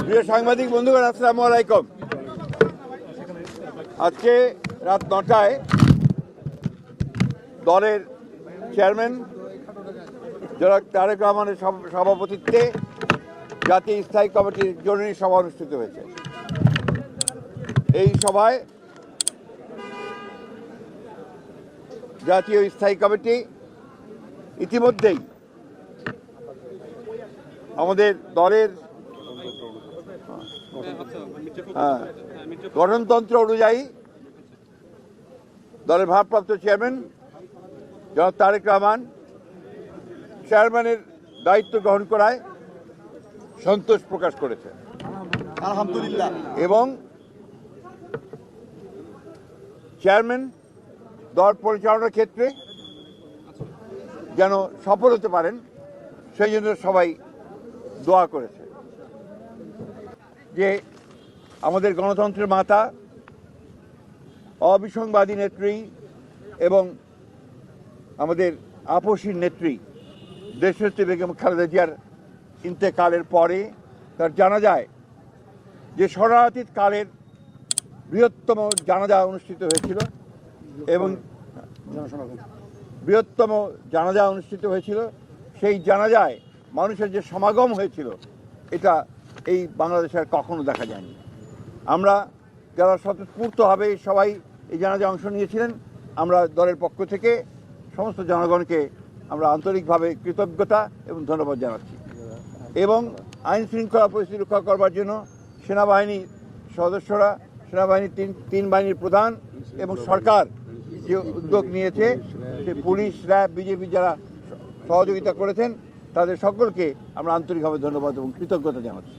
প্রিয় সাংবাদিক বন্ধুগণ, আসসালামু আলাইকুম। আজকে রাত 9টায় দলের চেয়ারম্যান জনাব তারেক রহমানের সভাপতিত্বে জাতীয় স্থায়ী কমিটির জরুরি সভা অনুষ্ঠিত হয়েছে। এই সভায় জাতীয় স্থায়ী কমিটি ইতিমধ্যেই আমাদের দলের গঠনতন্ত্র অনুযায়ী দলের ভারপ্রাপ্ত চেয়ারম্যান জনাব তারেক রহমান চেয়ারম্যানের দায়িত্ব গ্রহণ করায় সন্তোষ প্রকাশ করেছে, আলহামদুলিল্লাহ। এবং চেয়ারম্যান দল পরিচালনার ক্ষেত্রে যেন সফল হতে পারেন সেই জন্য সবাই দোয়া করেছে। যে আমাদের গণতন্ত্রের মাতা, অবিসংবাদী নেত্রী এবং আমাদের আপসীর নেত্রী দেশনেত্রী বেগম খালেদা জিয়ার ইন্তেকালের পরে তার জানাজায় যে শরণার্থীর কালের বৃহত্তম জানাজা অনুষ্ঠিত হয়েছিল এবং সেই জানাজায় মানুষের যে সমাগম হয়েছিল এটা এই বাংলাদেশে আর কখনো দেখা যায়নি। আমরা যারা স্বতঃস্ফূর্তভাবে সবাই এই জানাজায় অংশ নিয়েছিলেন, আমরা দলের পক্ষ থেকে সমস্ত জনগণকে আমরা আন্তরিকভাবে কৃতজ্ঞতা এবং ধন্যবাদ জানাচ্ছি। এবং আইন শৃঙ্খলা পরিস্থিতি রক্ষা করবার জন্য সেনাবাহিনীর সদস্যরা, সেনাবাহিনীর তিন বাহিনীর প্রধান এবং সরকার যে উদ্যোগ নিয়েছে, সে পুলিশ, র্যাব, বিজেপি যারা সহযোগিতা করেছেন তাদের সকলকে আমরা আন্তরিকভাবে ধন্যবাদ এবং কৃতজ্ঞতা জানাচ্ছি।